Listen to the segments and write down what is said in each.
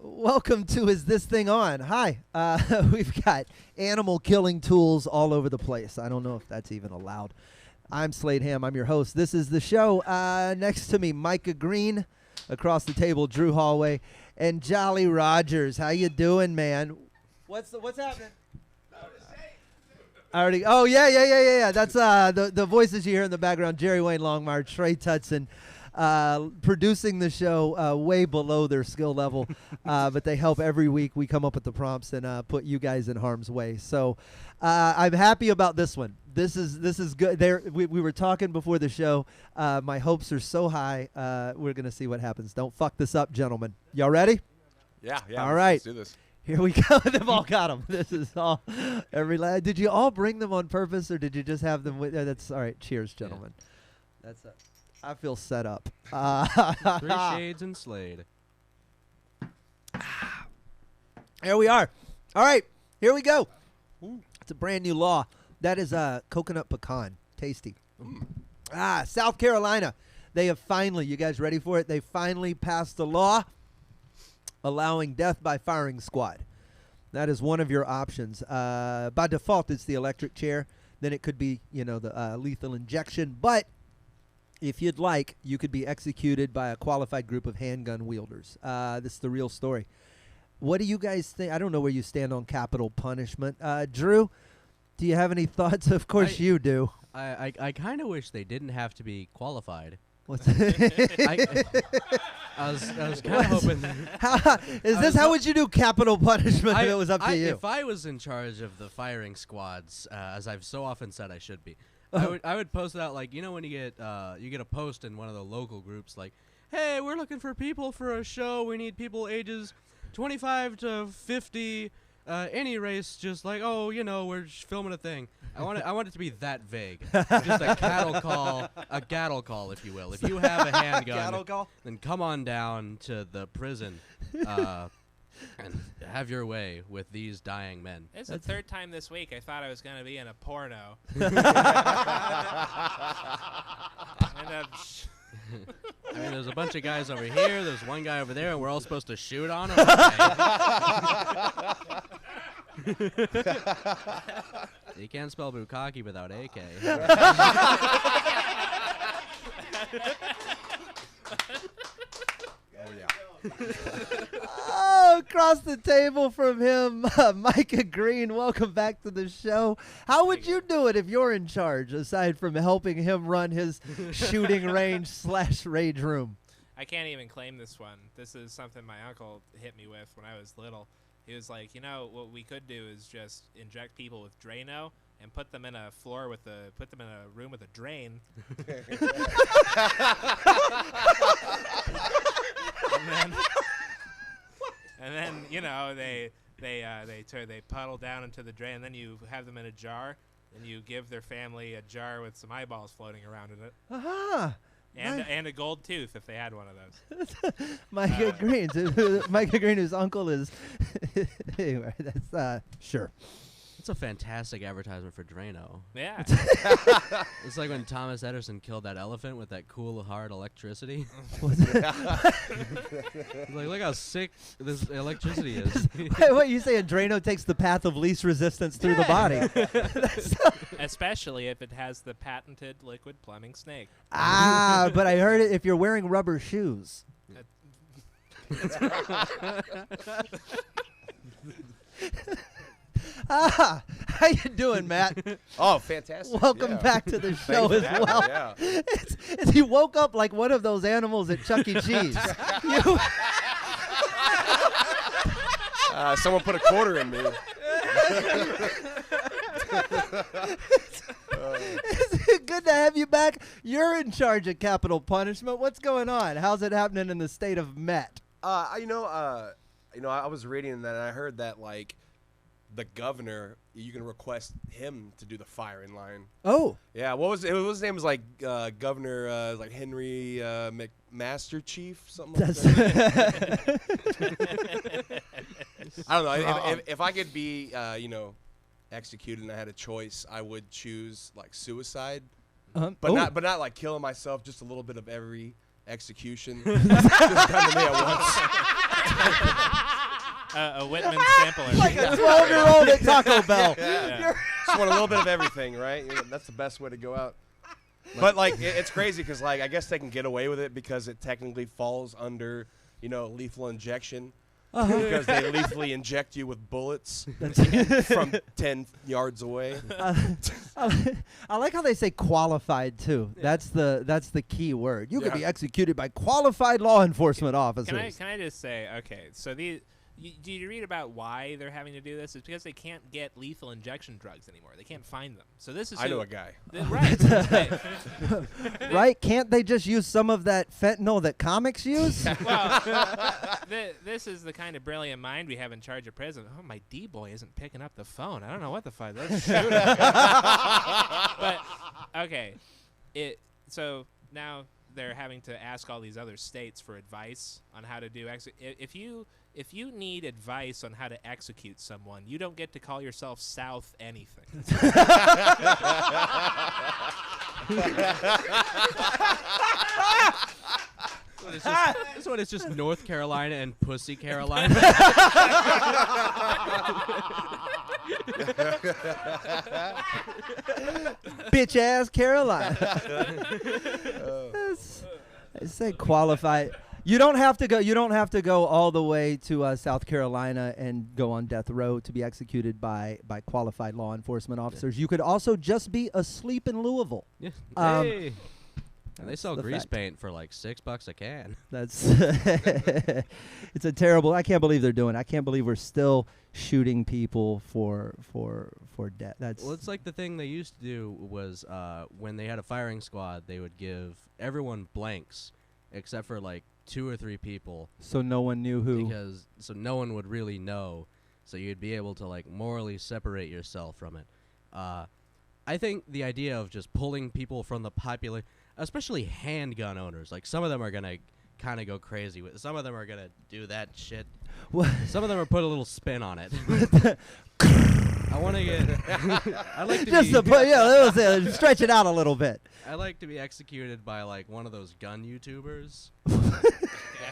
Welcome to Is This Thing On? Hi. We've got animal killing tools all over the place. I don't know if that's even allowed. I'm Slade Ham. I'm your host. This is the show. Next to me, Micah Green. Across the table, Drew Hollway. And Jolly Rogers. How you doing, man? What's happening? Oh, yeah. That's the voices you hear in the background. Jerry Wayne Longmire, Trey Tutson. Producing the show way below their skill level, but they help every week. We come up with the prompts and put you guys in harm's way. So I'm happy about this one. This is good. We were talking before the show. My hopes are so high. We're gonna see what happens. Don't fuck this up, gentlemen. Y'all ready? Yeah. All right. Let's do this. Here we go. They've all got them. This is all. Did you all bring them on purpose, or did you just have them with? That's all right. Cheers, gentlemen. Yeah. That's it. I feel set up. 3 Shades and Slade. Here we are. All right, here we go. It's a brand new law. That is coconut pecan. Tasty. South Carolina. They have finally, you guys ready for it? They finally passed a law allowing death by firing squad. That is one of your options. By default, it's the electric chair. Then it could be, the lethal injection. But if you'd like, you could be executed by a qualified group of handgun wielders. This is the real story. What do you guys think? I don't know where you stand on capital punishment. Drew, do you have any thoughts? Of course you do. I kind of wish they didn't have to be qualified. What's I was kind of hoping. How would you do capital punishment if it was up to you? If I was in charge of the firing squads, as I've so often said I should be, I would post it out like, when you get a post in one of the local groups like, hey, we're looking for people for a show. We need people ages 25 to 50, any race, just like, we're just filming a thing. I want it to be that vague. Just a cattle call, if you will. If you have a handgun, then come on down to the prison and have your way with these dying men. It's the third time this week I thought I was going to be in a porno. I mean, there's a bunch of guys over here. There's one guy over there, and we're all supposed to shoot on him. You can't spell bukkake without AK. Across the table from him, Micah Green. Welcome back to the show. How would you do it if you're in charge, aside from helping him run his shooting range / rage room? I can't even claim this one. This is something my uncle hit me with when I was little. He was like, what we could do is just inject people with Drano and put them in a room with a drain. and then they puddle down into the drain. And then you have them in a jar, and you give their family a jar with some eyeballs floating around in it. And a gold tooth if they had one of those. Micah Green, Micah Green, whose uncle is. Anyway, that's sure. It's a fantastic advertisement for Drano. Yeah. It's like when Thomas Edison killed that elephant with that cool, hard electricity. Like, look how sick this electricity is. What you saying? Drano takes the path of least resistance through the body. Especially if it has the patented liquid plumbing snake. But I heard it if you're wearing rubber shoes. How you doing, Matt? Oh, fantastic. Welcome back to the show as well. Yeah. He woke up like one of those animals at Chuck E. Cheese. Someone put a quarter in me. It's good to have you back. You're in charge of capital punishment. What's going on? How's it happening in the state of Met? I was reading that, and I heard that, like, the governor, you can request him to do the firing line. Oh. Yeah, what was his name? Was like Governor like Henry McMaster Chief, something like that. I don't know. If I could be executed and I had a choice, I would choose like suicide. But not like killing myself, just a little bit of every execution just done to me at once. a Whitman sampler. Like a 12-year-old at Taco Bell. Yeah. Just want a little bit of everything, right? That's the best way to go out. But like, it's crazy because like I guess they can get away with it because it technically falls under lethal injection. Because they lethally inject you with bullets from 10 yards away. I like how they say qualified too. Yeah. That's the key word. You could be executed by qualified law enforcement officers. Can I just say, okay, so do you read about why they're having to do this? It's because they can't get lethal injection drugs anymore. They can't find them. So this is I know a guy. Right. Right? Can't they just use some of that fentanyl that comics use? Well, this is the kind of brilliant mind we have in charge of prison. Oh, my D-boy isn't picking up the phone. I don't know what the fuck. Let's shoot him. But, okay. So now they're having to ask all these other states for advice on how to do if you need advice on how to execute someone, you don't get to call yourself South anything. This one is just North Carolina and Pussy Carolina. Bitch ass Carolina. I say qualified. You don't have to go. You don't have to go all the way to South Carolina and go on death row to be executed by qualified law enforcement officers. You could also just be asleep in Louisville. Yeah. Hey. And they sell grease fact. paint for like $6 a can. That's it's a terrible. I can't believe they're doing it. I can't believe we're still shooting people for death. Well, it's like the thing they used to do was when they had a firing squad, they would give everyone blanks except for like 2 or 3 people. So no one knew who. So no one would really know. So you'd be able to like morally separate yourself from it. I think the idea of just pulling people from the population, especially handgun owners, like some of them are gonna kind of go crazy with. Some of them are gonna do that shit. What? Some of them are put a little spin on it. I want to get. I like to just be, to put, stretch it out a little bit. I like to be executed by like one of those gun YouTubers.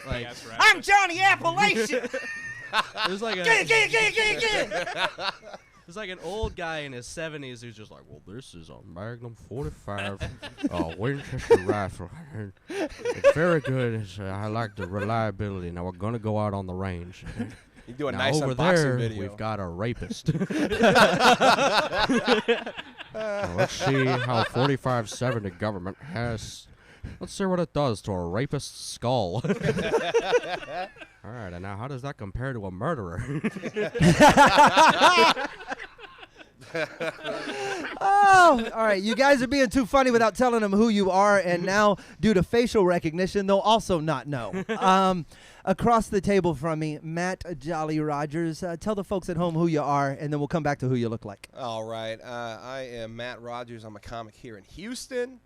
Like, I'm Johnny Appalachian. There's like a. There's like an old guy in his 70s who's just like, well, this is a Magnum 45 Winchester rifle. It's very good. I like the reliability. Now we're going to go out on the range. You do a now nice over unboxing there, video. we've got a rapist. Now let's see how 4570 government has. Let's see what it does to a rapist's skull. All right, and now how does that compare to a murderer? Oh, all right. You guys are being too funny without telling them who you are, and now due to facial recognition, they'll also not know. Across the table from me, Matt Jolly Rogers. Tell the folks at home who you are, and then we'll come back to who you look like. All right. I am Matt Rogers. I'm a comic here in Houston.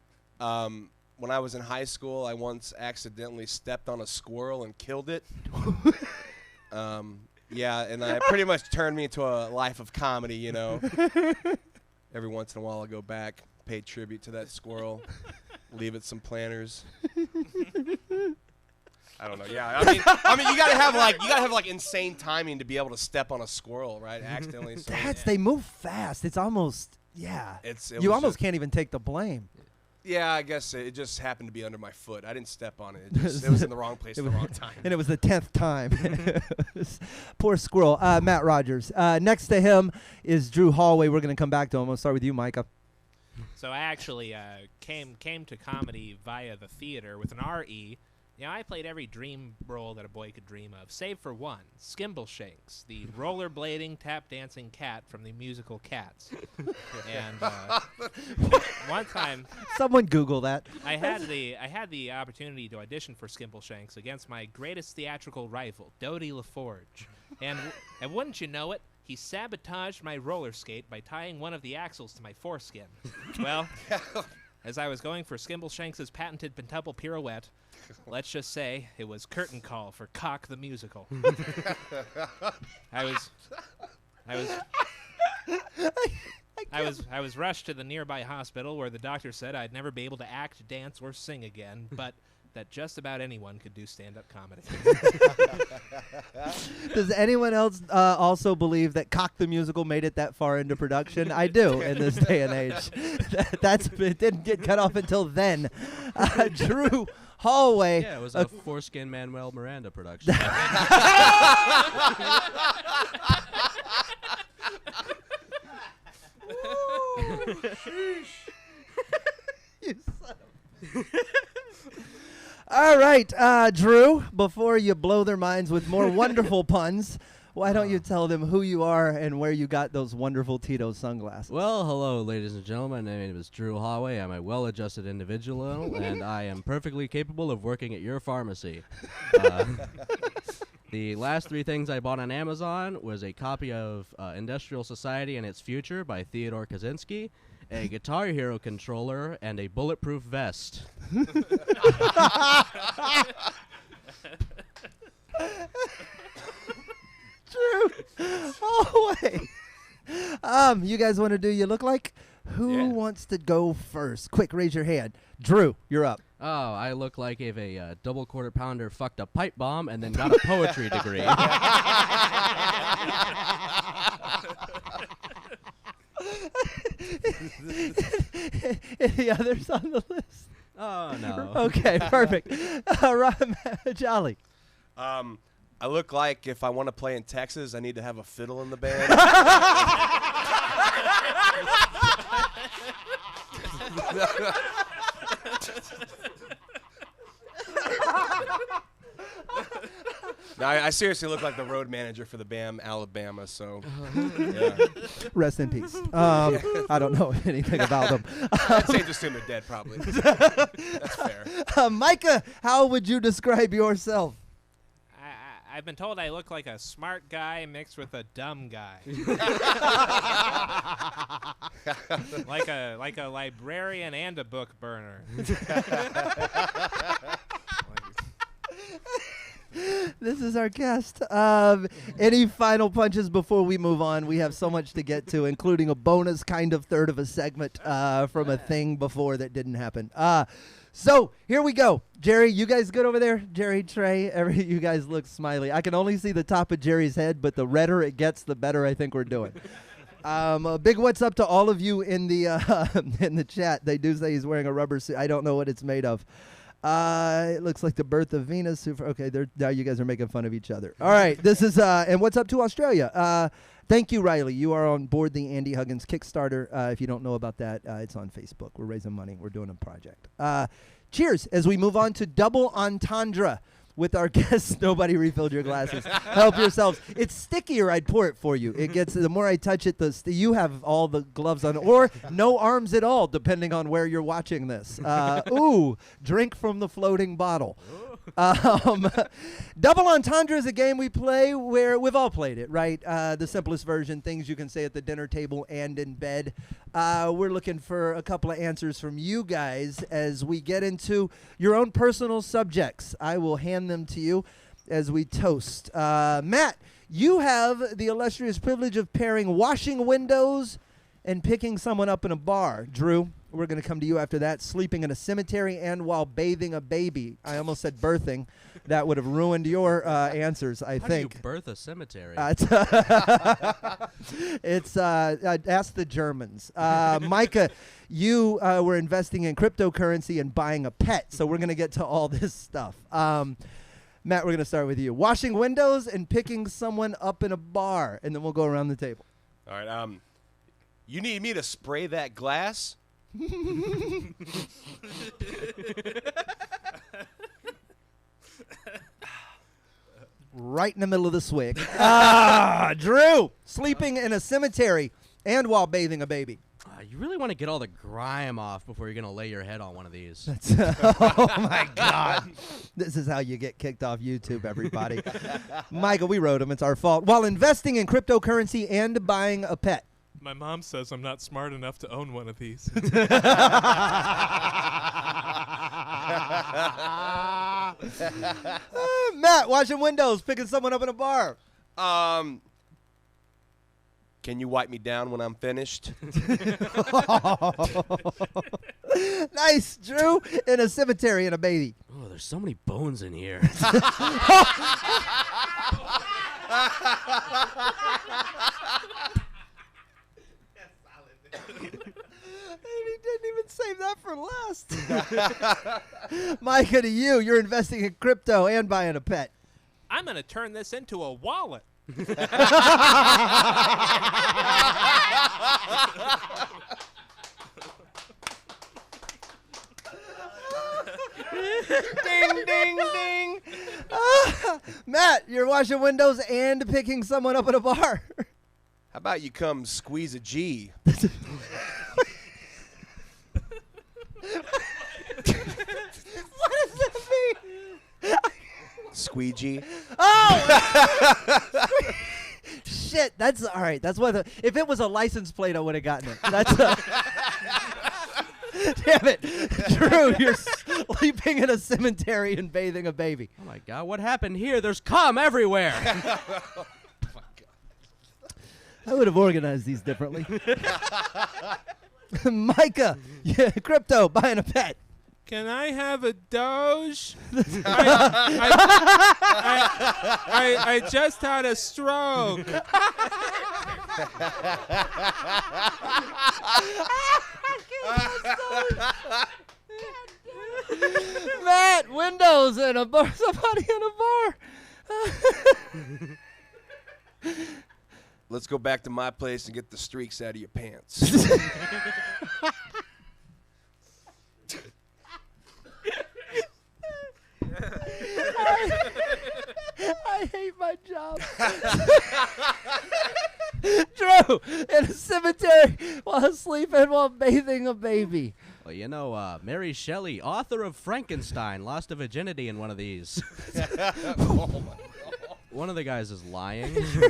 When I was in high school, I once accidentally stepped on a squirrel and killed it. Yeah, and it pretty much turned me into a life of comedy, you know. Every once in a while, I go back, pay tribute to that squirrel, leave it some planters. I don't know. Yeah, I mean, you gotta have like insane timing to be able to step on a squirrel, right? Accidentally. So They move fast. It's almost you almost can't even take the blame. Yeah, I guess it just happened to be under my foot. I didn't step on it. It was in the wrong place at the wrong time. And it was the 10th time. Poor squirrel. Matt Rogers. Next to him is Drew Hollway. We're going to come back to him. I'll start with you, Micah. So I actually came to comedy via the theater with an R.E. You know, I played every dream role that a boy could dream of, save for one, Skimbleshanks, the rollerblading, tap-dancing cat from the musical Cats. And one time, someone Google that. I had the opportunity to audition for Skimbleshanks against my greatest theatrical rival, Dodie LaForge. And wouldn't you know it, he sabotaged my roller skate by tying one of the axles to my foreskin. Well, as I was going for Skimbleshanks' patented pentuple pirouette, let's just say it was curtain call for Cock the Musical. I was rushed to the nearby hospital where the doctor said I'd never be able to act, dance, or sing again, but that just about anyone could do stand-up comedy. Does anyone else also believe that Cock the Musical made it that far into production? I do in this day and age. It didn't get cut off until then. Drew Hollway. Yeah, it was a foreskin Manuel Miranda production. You son of All right, Drew, before you blow their minds with more wonderful puns, why don't you tell them who you are and where you got those wonderful Tito's sunglasses? Well, hello, ladies and gentlemen. My name is Drew Hollway. I'm a well-adjusted individual, and I am perfectly capable of working at your pharmacy. The last 3 things I bought on Amazon was a copy of Industrial Society and Its Future by Theodore Kaczynski, a Guitar Hero controller, and a bulletproof vest. Drew. Oh, wait. You guys want to do You Look Like? Who wants to go first? Quick, raise your hand. Drew, you're up. Oh, I look like if a double quarter pounder fucked a pipe bomb and then got a poetry degree. Any others on the list? Oh, no. Okay, perfect. Jolly. I look like if I want to play in Texas, I need to have a fiddle in the band. No, I seriously look like the road manager for the BAM Alabama, so yeah. Rest in peace. I don't know anything about them. I'd say just assume they're dead, probably. That's fair. Micah, how would you describe yourself? I've been told I look like a smart guy mixed with a dumb guy. like a librarian and a book burner. This is our guest. Any final punches before we move on? We have so much to get to, including a bonus kind of third of a segment from a thing before that didn't happen. So here we go. Jerry, you guys good over there? Jerry, Trey, you guys look smiley. I can only see the top of Jerry's head, but the redder it gets, the better I think we're doing. A big what's up to all of you in the chat. They do say he's wearing a rubber suit. I don't know what it's made of. It looks like the birth of Venus. Okay, now you guys are making fun of each other. All right, this is and what's up to Australia? Thank you, Riley. You are on board the Andy Huggins Kickstarter. If you don't know about that, it's on Facebook. We're raising money. We're doing a project. Cheers as we move on to Double Entendre with our guests. Nobody refilled your glasses. Help yourselves. It's stickier. I'd pour it for you. It gets the more I touch it, you have all the gloves on, or no arms at all, depending on where you're watching this. Ooh, drink from the floating bottle. Double Entendre is a game we play where we've all played it, right? The simplest version, things you can say at the dinner table and in bed. We're looking for a couple of answers from you guys as we get into your own personal subjects. I will hand them to you as we toast. Matt, you have the illustrious privilege of pairing washing windows and picking someone up in a bar. Drew, we're going to come to you after that. Sleeping in a cemetery and while bathing a baby. I almost said birthing. That would have ruined your answers, I think. How do you birth a cemetery? It's ask the Germans. Micah, you were investing in cryptocurrency and buying a pet, so we're going to get to all this stuff. Matt, we're going to start with you. Washing windows and picking someone up in a bar, and then we'll go around the table. All right. You need me to spray that glass? Right in the middle of the swig. Drew, sleeping in a cemetery and while bathing a baby. You really want to get all the grime off before you're going to lay your head on one of these. Oh, my God. This is how you get kicked off YouTube, everybody. Michael, we wrote him. It's our fault. While investing in cryptocurrency and buying a pet. My mom says I'm not smart enough to own one of these. Matt, washing windows, picking someone up in a bar. Can you wipe me down when I'm finished? Nice, Drew. In a cemetery and a baby. Oh, there's so many bones in here. He didn't even save that for last. Micah, to you. You're investing in crypto and buying a pet. I'm going to turn this into a wallet. Ding, ding, ding. Matt, you're washing windows and picking someone up at a bar. How about you come squeeze a G? What does that mean? Squeegee. Oh! Shit, that's all right. That's what. If it was a license plate, I would have gotten it. That's. Damn it, Drew! You're sleeping in a cemetery and bathing a baby. Oh my God, what happened here? There's cum everywhere. I would have organized these differently. Micah, yeah, crypto, buying a pet. Can I have a Doge? I just had a stroke. Matt, windows in a bar. Somebody in a bar. Let's go back to my place and get the streaks out of your pants. I hate my job. Drew, in a cemetery while sleeping while bathing a baby. Well, you know, Mary Shelley, author of Frankenstein, lost a virginity in one of these. One of the guys is lying. Is your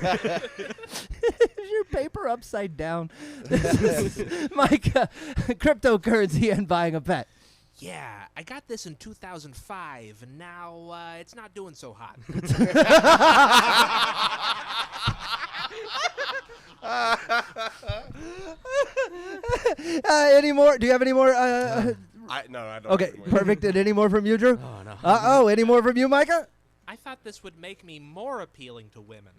paper upside down? This is Micah, cryptocurrency and buying a pet. Yeah, I got this in 2005, and now it's not doing so hot. Any more? Do you have any more? No, I don't. Okay, perfect. And any more from you, Drew? Oh, no. Uh-oh, any more from you, Micah? I thought this would make me more appealing to women.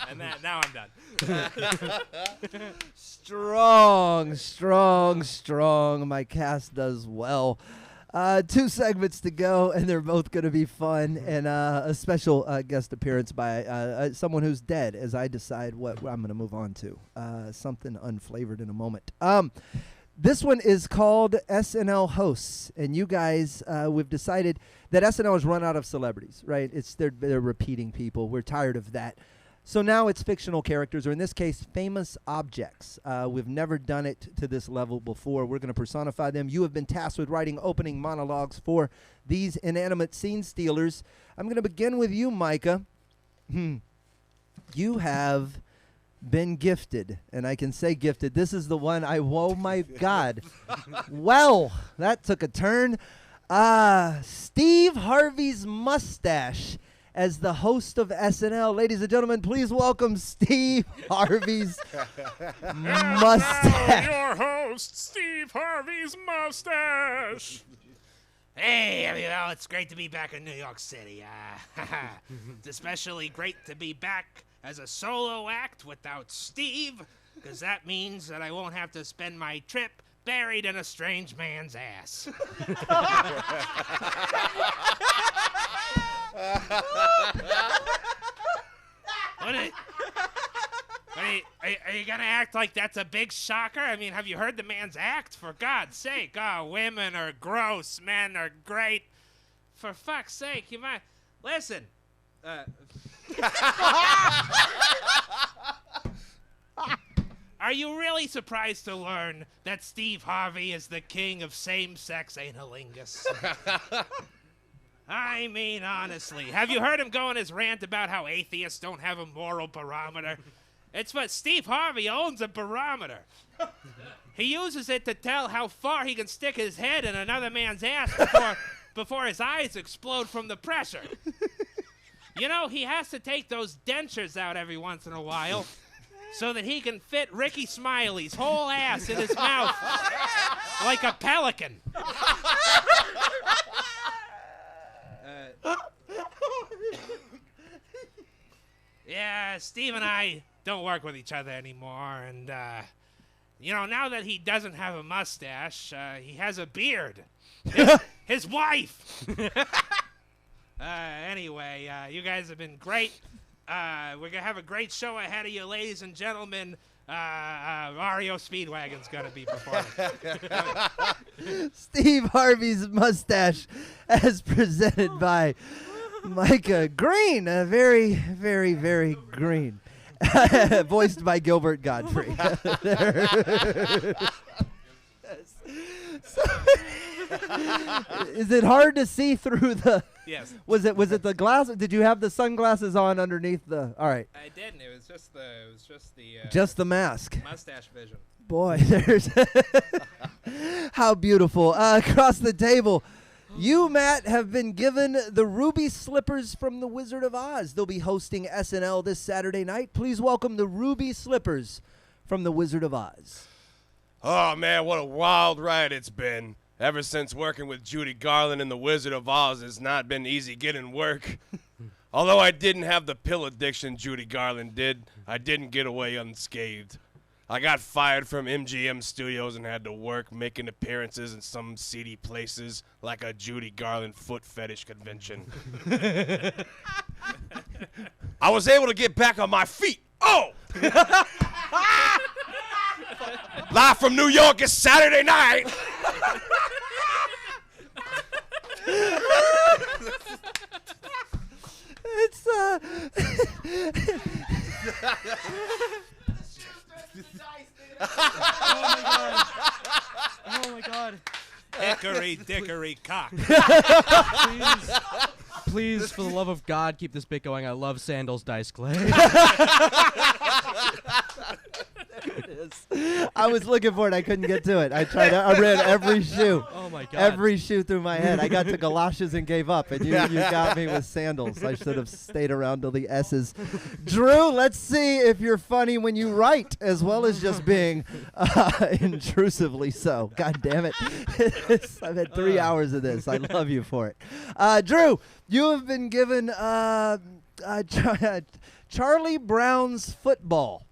And now I'm done. Strong, strong, strong. My cast does well. 2 segments to go, and they're both going to be fun. And a special guest appearance by someone who's dead as I decide what I'm going to move on to. Something unflavored in a moment. This one is called Snl Hosts, and you guys, we've decided that SNL has run out of celebrities, right? They're repeating people. We're tired of that. So now it's fictional characters, or in this case, famous objects. We've never done it to this level before. We're going to personify them. You have been tasked with writing opening monologues for these inanimate scene stealers. I'm going to begin with you, Micah. You have been gifted, and I can say gifted. This is the one oh my God. Well, that took a turn. Steve Harvey's mustache as the host of SNL. Ladies and gentlemen, please welcome Steve Harvey's mustache. Your host, Steve Harvey's mustache. Hey, it's great to be back in New York City. It's especially great to be back as a solo act without Steve, because that means that I won't have to spend my trip buried in a strange man's ass. Are you gonna act like that's a big shocker? I mean, have you heard the man's act? For God's sake, women are gross, men are great. For fuck's sake, you might listen. Are you really surprised to learn that Steve Harvey is the king of same-sex analingus? I mean, honestly, have you heard him go on his rant about how atheists don't have a moral barometer? It's what Steve Harvey owns a barometer. He uses it to tell how far he can stick his head in another man's ass before his eyes explode from the pressure. You know, he has to take those dentures out every once in a while so that he can fit Ricky Smiley's whole ass in his mouth like a pelican. Yeah, Steve and I don't work with each other anymore, and, you know, now that he doesn't have a mustache, he has a beard. His wife! Anyway, you guys have been great. We're going to have a great show ahead of you, ladies and gentlemen. Mario Speedwagon's going to be performing. Steve Harvey's mustache as presented by Micah Green. Very, very, very green. Voiced by Gilbert Godfrey. Is it hard to see through the... Yes. Was it the glass? Did you have the sunglasses on underneath the... All right. I didn't. It was just the Just the mask. mustache vision. Boy, there's... How beautiful. Across the table, you, Matt, have been given the Ruby Slippers from the Wizard of Oz. They'll be hosting SNL this Saturday night. Please welcome the Ruby Slippers from the Wizard of Oz. Oh, man, what a wild ride it's been. Ever since working with Judy Garland in The Wizard of Oz, it's not been easy getting work. Although I didn't have the pill addiction Judy Garland did, I didn't get away unscathed. I got fired from MGM Studios and had to work making appearances in some seedy places like a Judy Garland foot fetish convention. I was able to get back on my feet. Oh! Live from New York, it's Saturday night. It's Oh my god. Hickory dickory cock. Please, for the love of God, keep this bit going. I love Sandals Dice Clay. I was looking for it. I couldn't get to it. I tried. I read every shoe. Oh my god. Every shoe through my head. I got to galoshes and gave up, and you got me with sandals. I should have stayed around till the S's. Drew, let's see if you're funny when you write, as well as just being intrusively so. God damn it. I've had 3 hours of this. I love you for it. Drew, you have been given Charlie Brown's Football.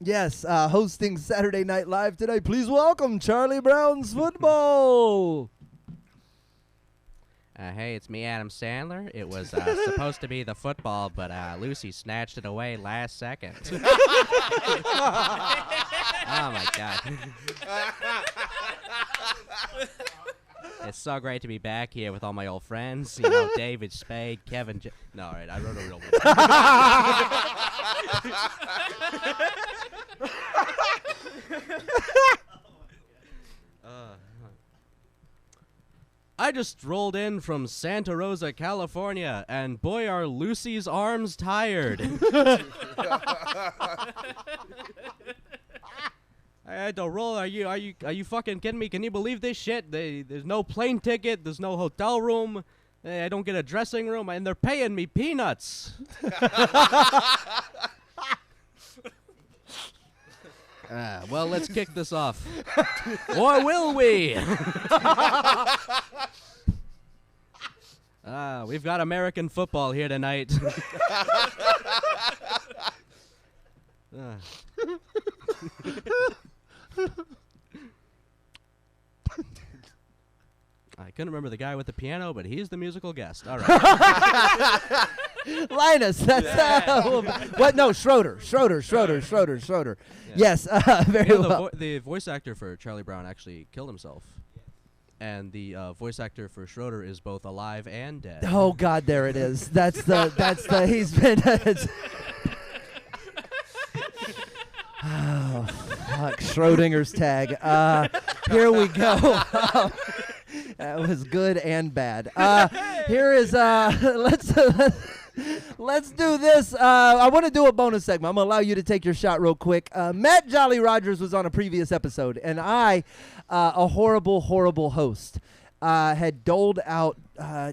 Yes, hosting Saturday Night Live today. Please welcome Charlie Brown's Football. Hey, it's me, Adam Sandler. It was supposed to be the football, but Lucy snatched it away last second. Oh, my God. It's so great to be back here with all my old friends. You know, David Spade, Kevin... No, all right, I wrote a real one. I just rolled in from Santa Rosa, California, and boy, are Lucy's arms tired. I had to roll. Are you fucking kidding me? Can you believe this shit? There's no plane ticket. There's no hotel room. I don't get a dressing room, and they're paying me peanuts. Well, let's kick this off. Or will we? We've got American football here tonight. I couldn't remember the guy with the piano, but he's the musical guest. All right. Linus, that's what? No, Schroeder. Yes, very You know, well. the voice actor for Charlie Brown actually killed himself, and the voice actor for Schroeder is both alive and dead. Oh God, there it is. That's the. He's been. Oh, fuck, Schrodinger's tag. Here we go. That was good and bad. Here is let's do this. I want to do a bonus segment. I'm gonna allow you to take your shot real quick. Matt Jolly Rogers was on a previous episode, and I, a horrible host, had doled out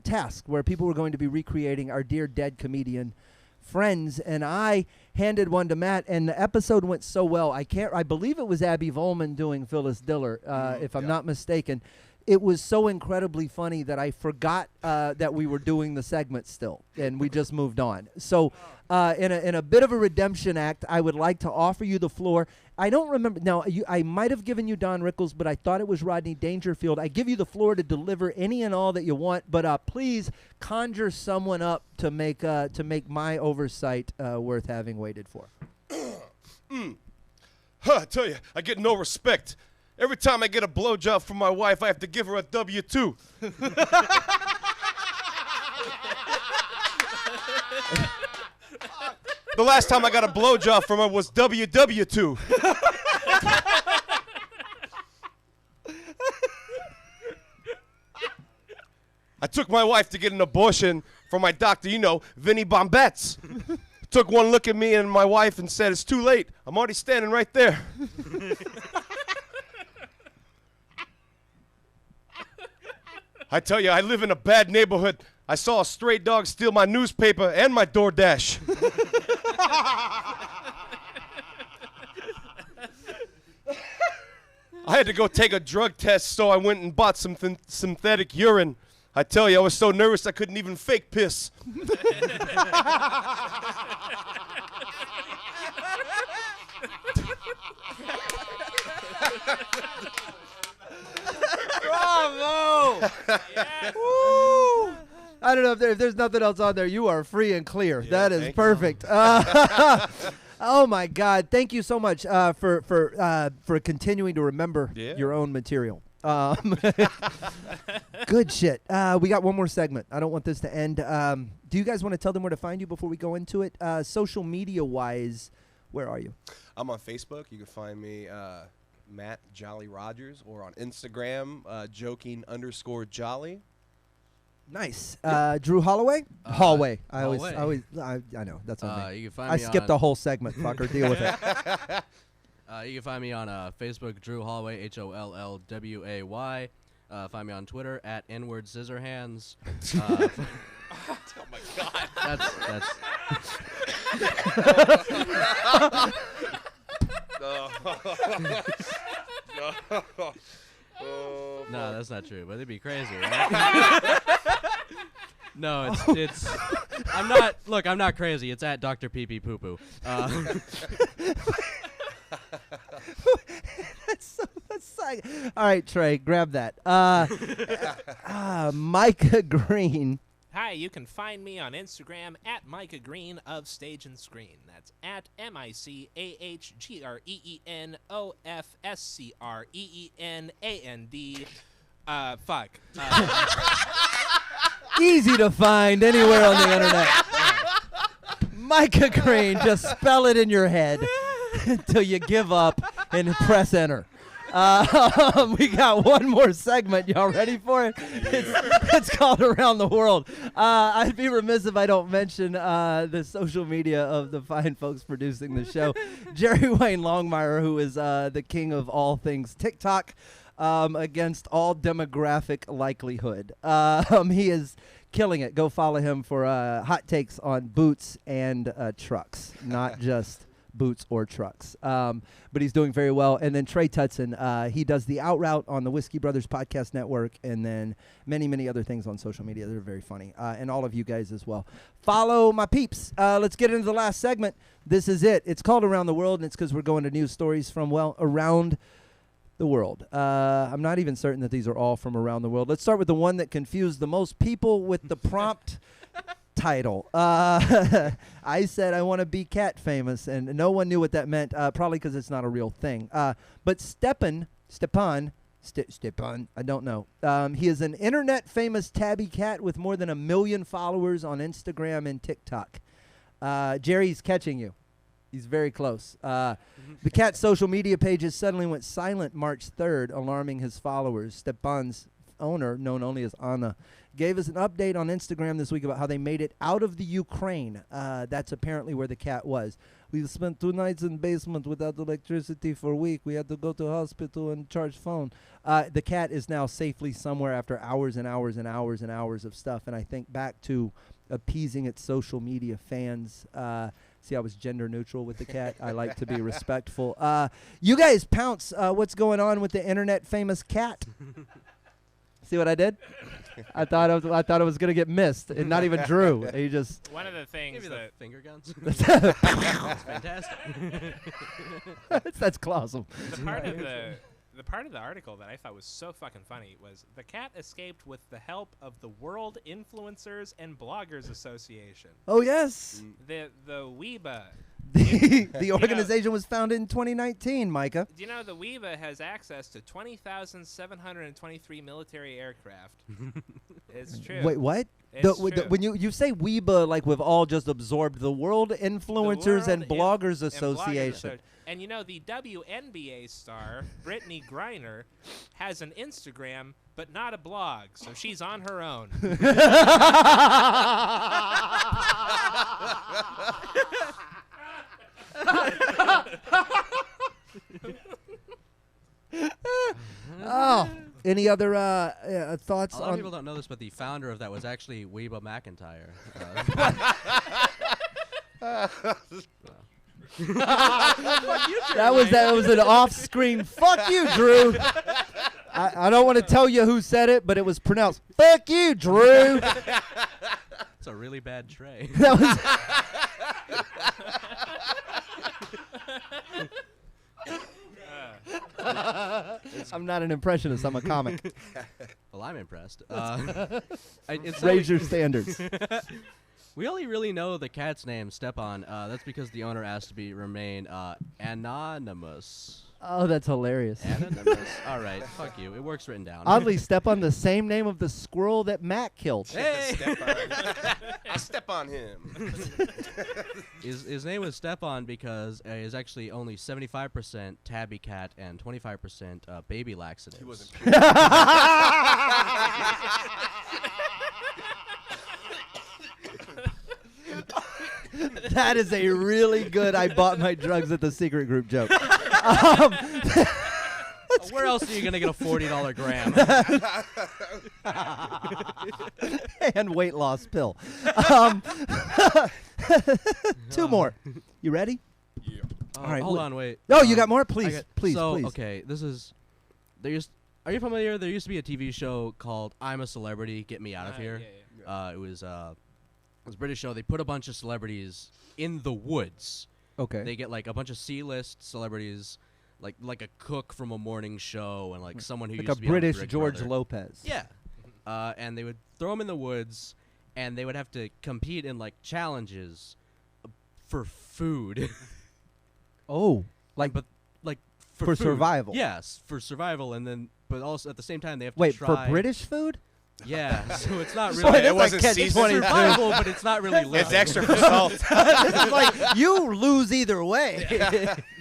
tasks where people were going to be recreating our dear dead comedian friends, and I handed one to Matt, and the episode went so well. I believe it was Abby Volman doing Phyllis Diller, if I'm not mistaken. It was so incredibly funny that I forgot that we were doing the segment still, and we just moved on. So in a bit of a redemption act, I would like to offer you the floor. I don't remember. Now, I might have given you Don Rickles, but I thought it was Rodney Dangerfield. I give you the floor to deliver any and all that you want, but please conjure someone up to make my oversight worth having waited for. I tell you, I get no respect. Every time I get a blowjob from my wife, I have to give her a W-2. The last time I got a blowjob from her was WW2. I took my wife to get an abortion from my doctor, Vinnie Bombets. Took one look at me and my wife and said, "It's too late. I'm already standing right there." I tell you, I live in a bad neighborhood. I saw a stray dog steal my newspaper and my DoorDash. I had to go take a drug test, so I went and bought some synthetic urine. I tell you, I was so nervous I couldn't even fake piss. Bravo! Woo! I don't know if there's nothing else on there. You are free and clear. Yeah, that is perfect. Oh my God! Thank you so much for continuing to remember your own material. Good shit. We got one more segment. I don't want this to end. Do you guys want to tell them where to find you before we go into it? Social media wise, where are you? I'm on Facebook. You can find me Matt Jolly Rogers, or on Instagram joking_jolly. Nice. Drew Hollway? Hollway. I know. That's on me. You can find I me skipped a whole segment. Fucker, deal with it. You can find me on Facebook, Drew Hollway, HOLLWAY. Find me on Twitter at @NwordScissorhands. Oh my God. No, that's not true, but it'd be crazy, right? No, it's I'm not crazy. It's at Dr. Pee Pee Poo Poo. All right, Trey, grab that. Micah Green. Hi, you can find me on Instagram at Micah Green of Stage and Screen. That's at MICAHGREENOFSCREENAND. Fuck. Easy to find anywhere on the internet. Micah Green, just spell it in your head until you give up and press enter. We got one more segment. Y'all ready for it? It's called Around the World. I'd be remiss if I don't mention the social media of the fine folks producing the show. Jerry Wayne Longmire, who is the king of all things TikTok, against all demographic likelihood. He is killing it. Go follow him for hot takes on boots and trucks, not just boots or trucks. But he's doing very well. And then Trey Tutson, he does the Out Route on the Whiskey Brothers Podcast Network, and then many, many other things on social media. They're very funny. And all of you guys as well. Follow my peeps. Let's get into the last segment. This is it. It's called Around the World, and it's because we're going to news stories from, around the world. I'm not even certain that these are all from around the world. Let's start with the one that confused the most people with the prompt title. I said I want to be cat famous, and no one knew what that meant, probably because it's not a real thing. But Stepan, I don't know. He is an internet famous tabby cat with more than 1 million followers on Instagram and TikTok. Jerry's catching you. He's very close. The cat's social media pages suddenly went silent March 3rd, alarming his followers. Stepan's owner, known only as Anna, gave us an update on Instagram this week about how they made it out of the Ukraine. That's apparently where the cat was. We spent 2 nights in basement without electricity for a week. We had to go to hospital and charge phone. The cat is now safely somewhere after hours and hours and hours and hours of stuff. And I think back to appeasing its social media fans. See, I was gender neutral with the cat. I like to be respectful. You guys pounce. What's going on with the internet famous cat? See what I did? I thought it was gonna get missed, and not even Drew. He just One of the things Give you the that finger guns. That's fantastic. that's awesome. the part of the article that I thought was so fucking funny was the cat escaped with the help of the World Influencers and Bloggers Association. Oh yes, The WEBA. the organization was founded in 2019. Micah. Do you know the WEBA has access to 20,723 military aircraft? It's true. Wait, what? It's true. When you say WEBA, like we've all just absorbed the World Influencers and Bloggers Association. And you know, the WNBA star, Brittany Griner, has an Instagram, but not a blog, so she's on her own. Oh, any other thoughts A lot of on? people don't know this, but the founder of that was actually Weeba McIntyre. That was an off-screen. Fuck you, Drew. I don't want to tell you who said it, but it was pronounced "fuck you, Drew." It's a really bad tray. That was. I'm not an impressionist. I'm a comic. Well, I'm impressed. Raise your standards. We only really know the cat's name, Stepan. That's because the owner asked to remain anonymous. Oh, that's hilarious. Anonymous. All right, fuck you. It works written down. Oddly, step on the same name of the squirrel that Matt killed. Hey! I step on him. His name was Stepan because he's actually only 75% tabby cat and 25% baby laxatives. He wasn't. That is a really good I bought my drugs at the secret group joke. Where else are you going to get a $40 gram? And weight loss pill. 2 more. You ready? Yeah. All right, Hold on, wait. Oh, you got more? Please, please, so, please. okay, this is... Are you familiar? There used to be a TV show called I'm a Celebrity, Get Me Out of Here. Yeah. It was a British show. They put a bunch of celebrities in the woods. Okay. They get like a bunch of C-list celebrities, like a cook from a morning show, and like someone who like used a to be on British Big George Brother. Lopez. Yeah. And they would throw them in the woods, and they would have to compete in like challenges for food. Oh, like but like for food. survival. Yes, for survival, and then but also at the same time they have to Wait, try. for British food? Yeah, so it's not Boy, really. that's it wasn't like seasoned. It's survival, but it's not really living. It's extra for salt. This is like you lose either way.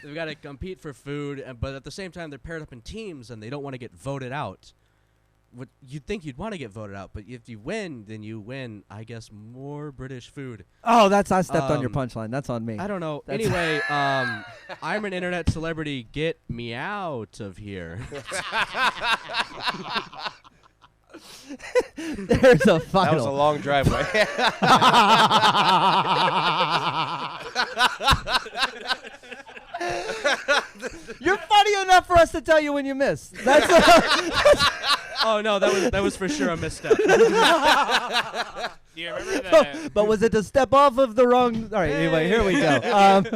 They've got to compete for food, but at the same time they're paired up in teams, and they don't want to get voted out. What you'd think you'd want to get voted out, but if you win, then you win. I guess more British food. Oh, I stepped on your punchline. That's on me. I don't know. That's Anyway, I'm an internet celebrity. Get me out of here. There's a final. That was a long driveway. You're funny enough for us to tell you when you miss. That's Oh no, that was for sure a misstep. Do you remember the? but was it to step off of the wrong? All right. Anyway, here we go. Do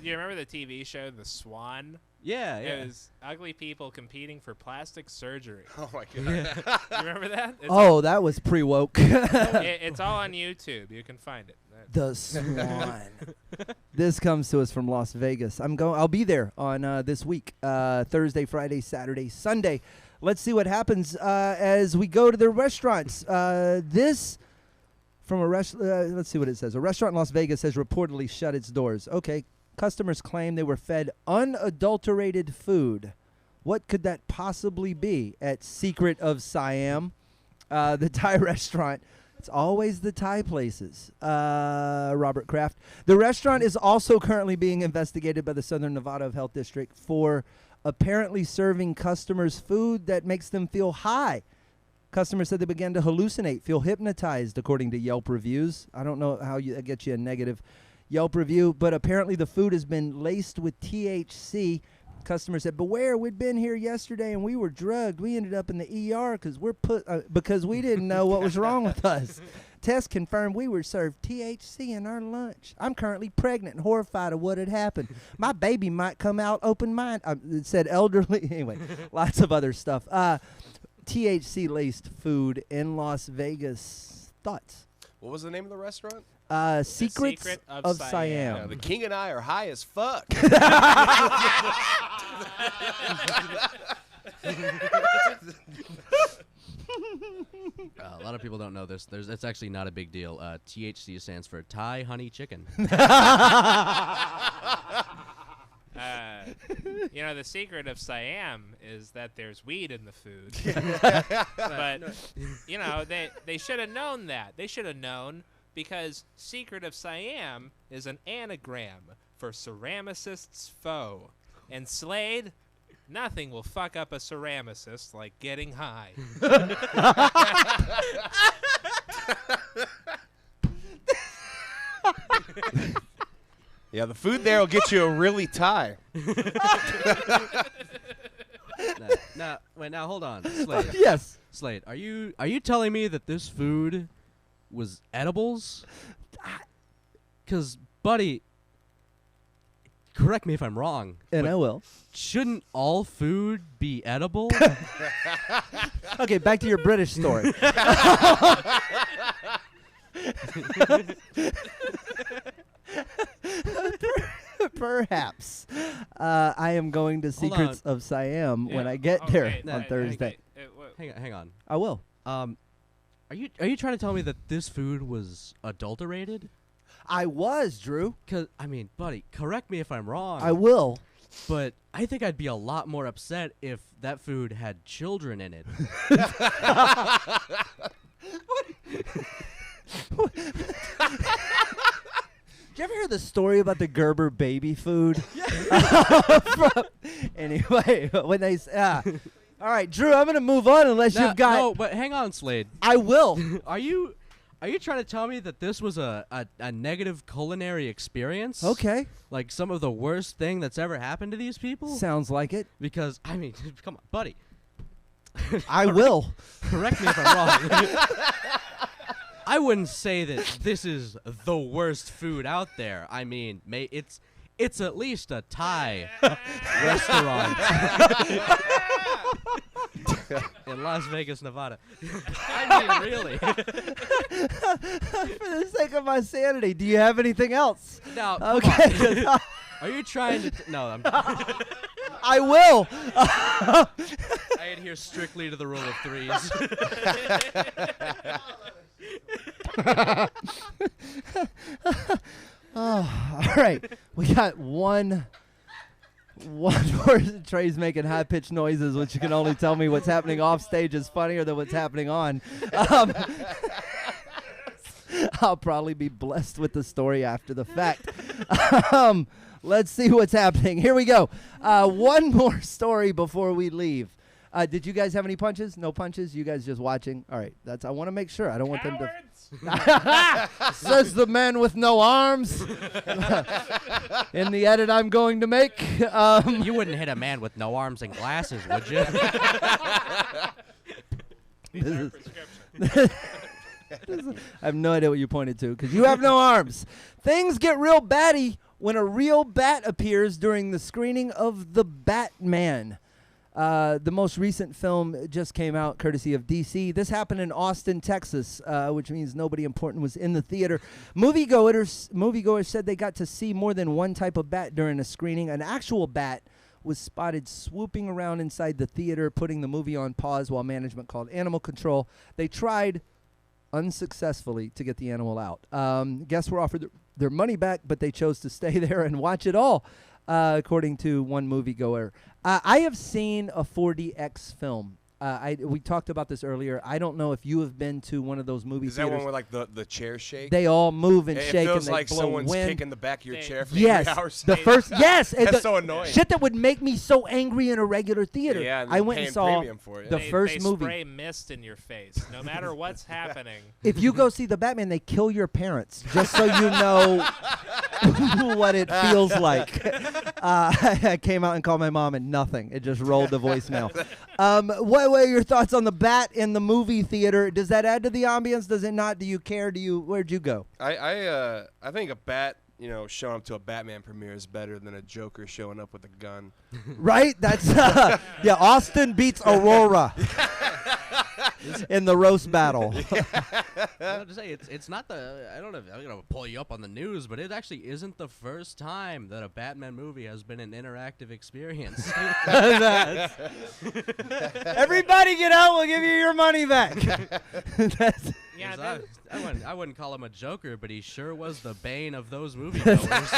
you remember the TV show The Swan? Yeah. It was ugly people competing for plastic surgery. Oh my god. You remember that? It's Oh, that was pre-woke. it's all on YouTube. You can find it. The Swan. This comes to us from Las Vegas. I'll be there on this week, Thursday, Friday, Saturday, Sunday. Let's see what happens as we go to the restaurants. Let's see what it says. A restaurant in Las Vegas has reportedly shut its doors. Okay. Customers claim they were fed unadulterated food What could that possibly be at Secret of Siam, the Thai restaurant? It's always the Thai places. Robert Kraft. The restaurant is also currently being investigated by the Southern Nevada Health District for apparently serving customers food that makes them feel high. Customers said they began to hallucinate, feel hypnotized, according to Yelp reviews. I don't know how that gets you a negative Yelp review, but apparently the food has been laced with THC. Customers said, beware, we'd been here yesterday and we were drugged. We ended up in the ER because we didn't know what was wrong with us. Tests confirmed we were served THC in our lunch. I'm currently pregnant and horrified of what had happened. My baby might come out open-minded. It said elderly. Anyway, lots of other stuff. THC-laced food in Las Vegas. Thoughts? What was the name of the restaurant? Secrets Secret of of Siam. Yeah, the king and I are high as fuck. A lot of people don't know this. It's actually not a big deal. THC stands for Thai honey chicken. The secret of Siam is that there's weed in the food. But, they should have known that. They should have known because Secret of Siam is an anagram for ceramicist's foe. And Slade, nothing will fuck up a ceramicist like getting high. Yeah, the food there will get you a really Thai. Now, hold on, Slade. Yes. Slade, are you telling me that this food was edibles? Because, buddy, correct me if I'm wrong. And but I will. Shouldn't all food be edible? Okay, back to your British story. Perhaps. I am going to Secrets of Siam when I get there on Thursday. Hang on. I will. Are you trying to tell me that this food was adulterated? I was, Drew. 'Cause buddy, correct me if I'm wrong. I will. But I think I'd be a lot more upset if that food had children in it. Did you ever hear the story about the Gerber baby food? Anyway, when they all right, Drew, I'm gonna move on unless you've got. No, but hang on, Slade. I will. Are you trying to tell me that this was a negative culinary experience? Okay. Like some of the worst thing that's ever happened to these people? Sounds like it. Because come on, buddy. I will. Correct me if I'm wrong. I wouldn't say that this is the worst food out there. It's at least a Thai restaurant in Las Vegas, Nevada. Really. For the sake of my sanity, do you have anything else? Now, okay. Are you trying to? No, I will. I adhere strictly to the rule of threes. Oh, all right. We got one more. Trey's making high-pitched noises, which you can only tell me what's happening off stage is funnier than what's happening on. I'll probably be blessed with the story after the fact. Let's see what's happening. Here we go. One more story before we leave. Did you guys have any punches? No punches? You guys just watching? All right. I want to make sure. I don't want them to. Says the man with no arms. In the edit I'm going to make. You wouldn't hit a man with no arms and glasses, would you? I have no idea what you pointed to because you have no arms. Things get real batty when a real bat appears during the screening of The Batman. The most recent film just came out courtesy of DC. This happened in Austin, Texas, which means nobody important was in the theater. Moviegoers said they got to see more than one type of bat during a screening. An actual bat was spotted swooping around inside the theater, putting the movie on pause while management called animal control. They tried unsuccessfully to get the animal out. Guests were offered their money back, but they chose to stay there and watch it all. according to one moviegoer. I have seen a 4DX film. We talked about this earlier. I don't know if you have been to one of those movie Is that theaters. one where like the chairs shake? They all move and it shake, feels and they like blow someone's wind. kicking the back of your chair for Yes, 3 hours. the first. Yes, and That's so annoying. Shit that would make me so angry in a regular theater. Yeah, and I went and paying saw premium for it. the They first movie. spray mist in your face, no matter what's happening. If you go see the Batman, they kill your parents just so you know what it feels like. I came out and called my mom, and nothing. It just rolled the voicemail. What were your thoughts on the Bat in the movie theater? Does that add to the ambience? Does it not? Do you care? Where'd you go? I think a bat, showing up to a Batman premiere is better than a Joker showing up with a gun. Right? That's yeah. Austin beats Aurora in the roast battle. I have to say, it's not the. I don't know if I'm gonna pull you up on the news, but it actually isn't the first time that a Batman movie has been an interactive experience. Everybody, get out! We'll give you your money back. That's, Yeah, 'Cause I wouldn't call him a Joker, but he sure was the bane of those moviegoers.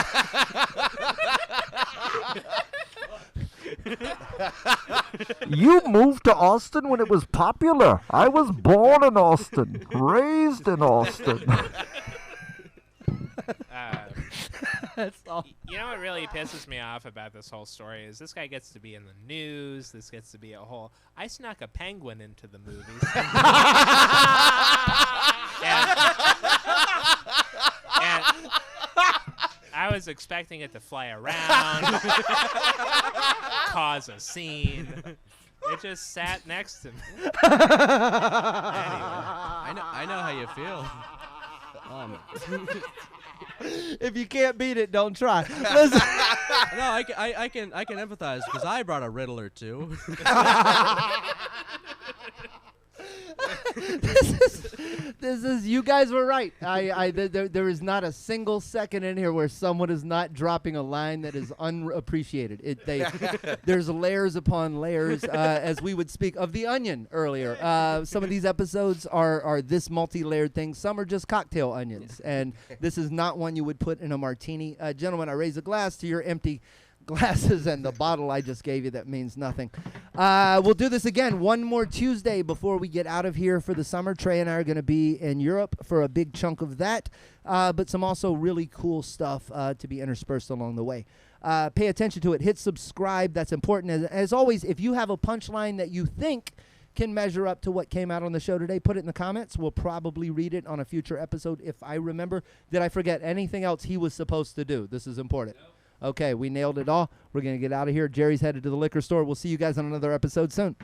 You moved to Austin when it was popular. I was born in Austin, raised in Austin. that's all. You know what really pisses me off about this whole story is this guy gets to be in the news. This gets to be a whole. I snuck a penguin into the movies. and I was expecting it to fly around, cause a scene. It just sat next to me. Anyway. I know how you feel. If you can't beat it, don't try. Listen. No, I can empathize because I brought a Riddler too. This is you guys were right. There is not a single second in here where someone is not dropping a line that is unappreciated. There's layers upon layers, as we would speak of the Onion earlier. Some of these episodes are this multi-layered thing. Some are just cocktail onions, and this is not one you would put in a martini. Gentlemen, I raise a glass to your empty glasses and the bottle I just gave you that means nothing. We'll do this again one more Tuesday before we get out of here for the summer. Trey and I are going to be in Europe for a big chunk of that, but some also really cool stuff to be interspersed along the way. Pay attention to it. Hit subscribe. That's important. As always, if you have a punchline that you think can measure up to what came out on the show today, put it in the comments. We'll probably read it on a future episode if I remember. Did I forget anything else he was supposed to do? This is important. No. Okay, we nailed it all. We're going to get out of here. Jerry's headed to the liquor store. We'll see you guys on another episode soon.